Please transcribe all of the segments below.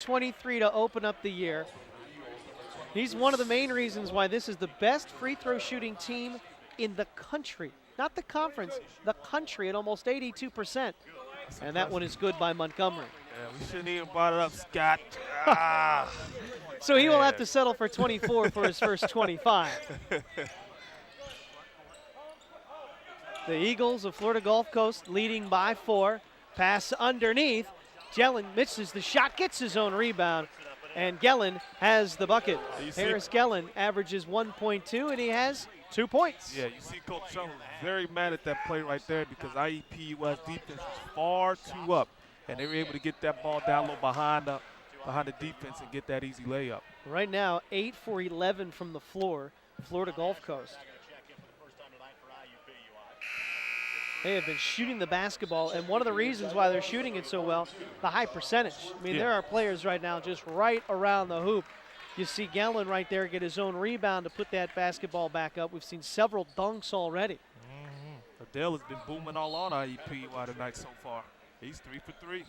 23 to open up the year. He's one of the main reasons why this is the best free throw shooting team in the country. Not the conference, the country at almost 82%. And that one is good by Montgomery. Yeah, we shouldn't even brought it up, Scott. So he will have to settle for 24 for his first 25. The Eagles of Florida Gulf Coast leading by 4. Pass underneath. Gellin misses the shot, gets his own rebound, and Gellin has the bucket. Harris Gellin averages 1.2, and he has 2 points. Yeah, you see Coach Chung very mad at that play right there because IUPUI's defense was far too up, and they were able to get that ball down low behind the defense and get that easy layup. Right now, 8 for 11 from the floor, Florida Gulf Coast. They have been shooting the basketball, and one of the reasons why they're shooting it so well, the high percentage. I mean, there are players right now just right around the hoop. You see Gellin right there get his own rebound to put that basketball back up. We've seen several dunks already. Adler has been booming all on IUPUI tonight so far. He's 3 for 3.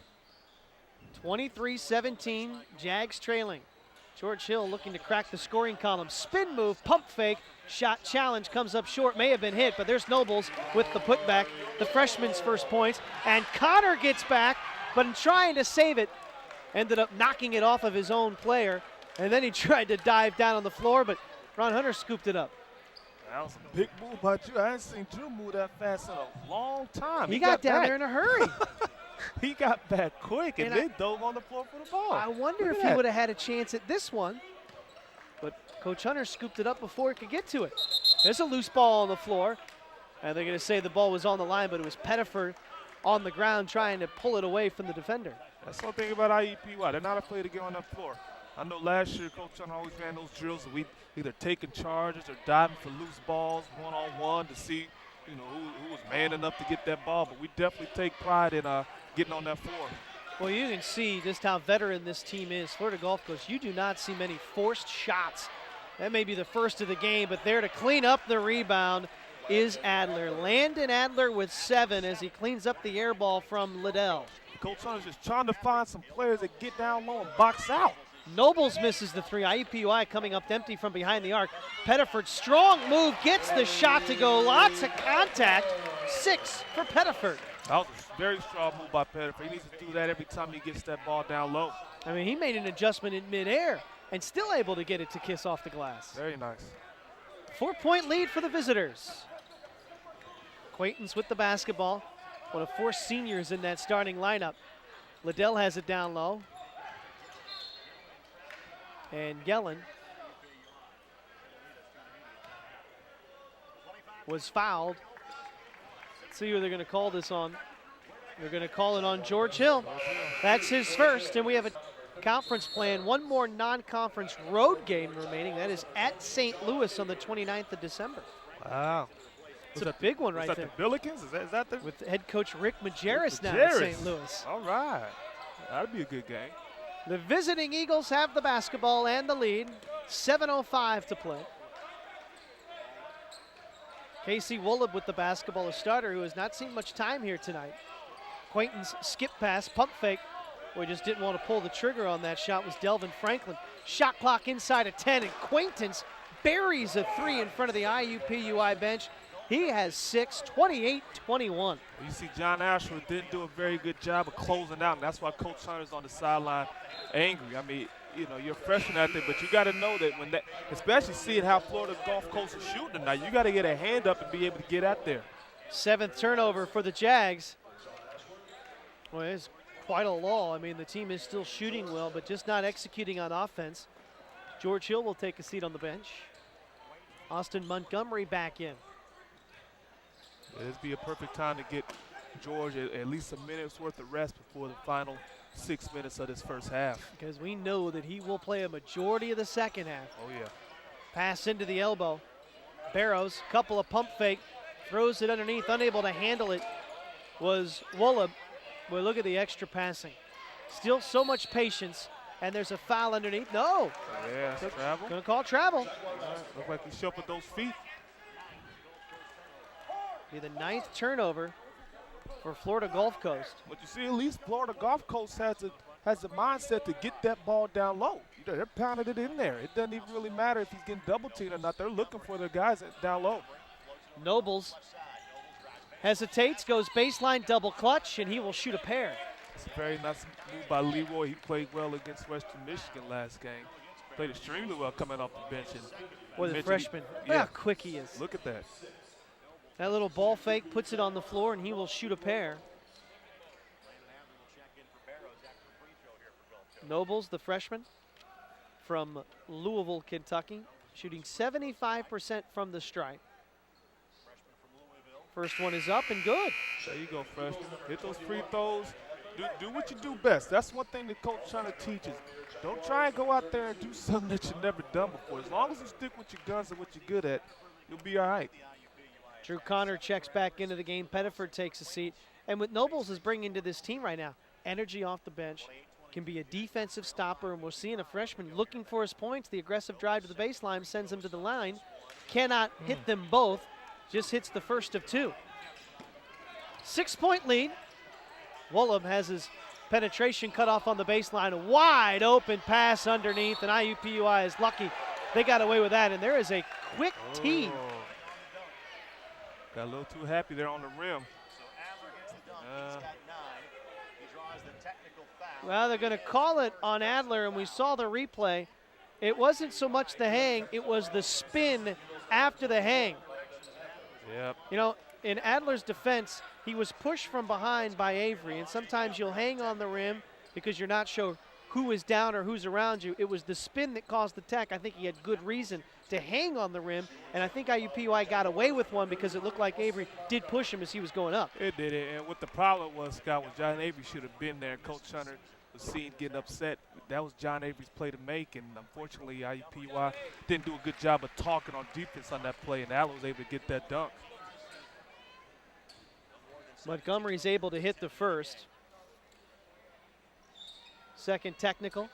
23-17, Jags trailing. George Hill looking to crack the scoring column. Spin move, pump fake, shot challenge, comes up short, may have been hit, but there's Nobles with the putback, the freshman's first points, and Connor gets back, but in trying to save it, ended up knocking it off of his own player, and then he tried to dive down on the floor, but Ron Hunter scooped it up. That was a big move by Drew. I haven't seen Drew move that fast in a long time. He got down there in a hurry. He got back quick and then dove on the floor for the ball. I wonder if he would have had a chance at this one, but Coach Hunter scooped it up before he could get to it. There's a loose ball on the floor, and they're going to say the ball was on the line, but it was Pettiford on the ground trying to pull it away from the defender. That's one thing about IUPUI. They're not afraid to get on that floor. I know last year Coach Hunter always ran those drills that we either taking charges or diving for loose balls one-on-one to see who was man enough to get that ball, but we definitely take pride in getting on that floor. Well, you can see just how veteran this team is. Florida Gulf Coast, you do not see many forced shots. That may be the first of the game, but there to clean up the rebound is Adler. Landon Adler with 7 as he cleans up the air ball from Liddell. Coach Hunter's just trying to find some players that get down low and box out. Nobles misses the 3. IUPUI coming up empty from behind the arc. Pettiford, strong move, gets the shot to go. Lots of contact. 6 for Pettiford. That was a very strong move by Pettiford. He needs to do that every time he gets that ball down low. I mean, he made an adjustment in midair and still able to get it to kiss off the glass. Very nice. 4-point lead for the visitors. Quaintance with the basketball. One of 4 seniors in that starting lineup. Liddell has it down low. And Gellin was fouled. Let's see who they're going to call this on. They're going to call it on George Hill. That's his first, and we have a conference plan. One more non-conference road game remaining. That is at St. Louis on the 29th of December. Wow. It's a big one right there. Is that the Billikens? Is that the? With head coach Rick Majerus now at St. Louis. All right. That'd be a good game. The visiting Eagles have the basketball and the lead. 7:05 to play. Casey Woolab with the basketball, a starter who has not seen much time here tonight. Quaintance skip pass, pump fake. Boy, just didn't want to pull the trigger on that shot was Delvin Franklin. Shot clock inside of 10, and Quaintance buries a 3 in front of the IUPUI bench. He has 6, 28-21. You see John Ashford didn't do a very good job of closing out, and that's why Coach Hunter's on the sideline angry. I mean, you're a freshman out there, but you got to know that when that, especially seeing how Florida Gulf Coast is shooting tonight, you got to get a hand up and be able to get out there. 7th turnover for the Jags. Well, it's quite a lull. I mean, the team is still shooting well, but just not executing on offense. George Hill will take a seat on the bench. Austin Montgomery back in. This be a perfect time to get George at least a minute's worth of rest before the final 6 minutes of this first half. Because we know that he will play a majority of the second half. Oh, yeah. Pass into the elbow. Barrows, couple of pump fake, throws it underneath, unable to handle it was Woolab. Well, look at the extra passing. Still so much patience, and there's a foul underneath. No. Yeah, travel. Gonna call travel. Look like he shuffled those feet. Be the 9th turnover for Florida Gulf Coast. But you see, at least Florida Gulf Coast has has the mindset to get that ball down low. They're pounding it in there. It doesn't even really matter if he's getting double teamed or not. They're looking for the guys down low. Nobles hesitates, goes baseline double clutch, and he will shoot a pair. It's a very nice move by Leroy. He played well against Western Michigan last game. Played extremely well coming off the bench. Boy, the freshman, look how quick he is. Look at that. That little ball fake puts it on the floor, and he will shoot a pair. Nobles, the freshman from Louisville, Kentucky, shooting 75% from the stripe. First one is up and good. There you go, freshman. Hit those free throws. Do what you do best. That's one thing the coach trying to teach us. Don't try and go out there and do something that you've never done before. As long as you stick with your guns and what you're good at, you'll be all right. Drew Connor checks back into the game. Pettiford takes a seat. And what Nobles is bringing to this team right now, energy off the bench, can be a defensive stopper, and we're seeing a freshman looking for his points. The aggressive drive to the baseline sends him to the line. Cannot hit them both, just hits the first of two. 6-point lead. Wollum has his penetration cut off on the baseline. A wide open pass underneath, and IUPUI is lucky they got away with that, and there is a quick tee. Got a little too happy there on the rim. Well, they're going to call it on Adler, and we saw the replay. It wasn't so much the hang, it was the spin after the hang. Yep. You know, in Adler's defense, he was pushed from behind by Avery, and sometimes you'll hang on the rim because you're not sure who is down or who's around you. It was the spin that caused the tech. I think he had good reason to hang on the rim, and I think IUPUI got away with one because it looked like Avery did push him as he was going up. It did, and what the problem was, Scott, was John Avery should have been there. Coach Hunter was seen getting upset. That was John Avery's play to make, and unfortunately IUPUI didn't do a good job of talking on defense on that play, and Adler was able to get that dunk. Montgomery's able to hit the first. Second technical.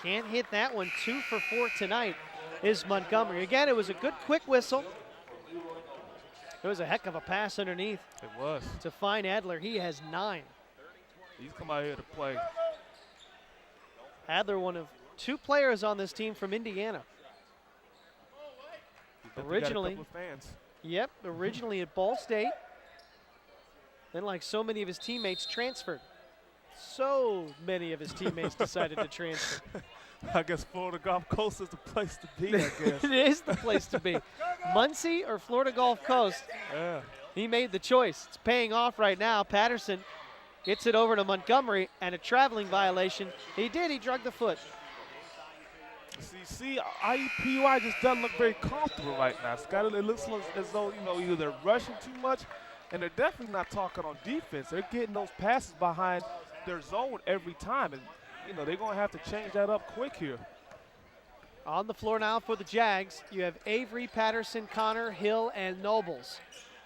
Can't hit that one. 2 for 4 tonight is Montgomery. Again, it was a good quick whistle. It was a heck of a pass underneath. It was. To find Adler. He has 9. He's come out here to play. Adler, one of 2 players on this team from Indiana. Originally, yep, originally at Ball State. Then, like so many of his teammates, transferred. So many of his teammates decided to transfer. I guess Florida Gulf Coast is the place to be, I guess. It is the place to be. Muncie or Florida Gulf Coast? Yeah. He made the choice. It's paying off right now. Patterson gets it over to Montgomery, and a traveling violation. He did. He drugged the foot. See, IUPUI just doesn't look very comfortable right now. Scott, it looks as though, either they're rushing too much, and they're definitely not talking on defense. They're getting those passes behind their zone every time, and they're going to have to change that up quick here. On the floor now for the Jags, you have Avery, Patterson, Connor, Hill, and Nobles.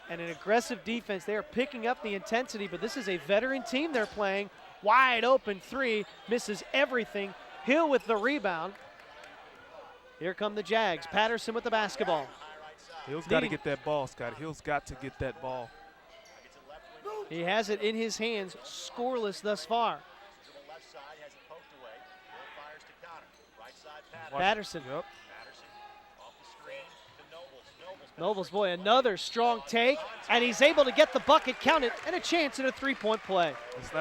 And an aggressive defense. They are picking up the intensity, but this is a veteran team they're playing. Wide open 3, misses everything. Hill with the rebound. Here come the Jags. Patterson with the basketball. Hill's got to get that ball, Scott. Hill's got to get that ball. He has it in his hands, scoreless thus far. Patterson. Yep. Nobles, boy, another strong take, and he's able to get the bucket, count it, and a chance at a 3-point play. That's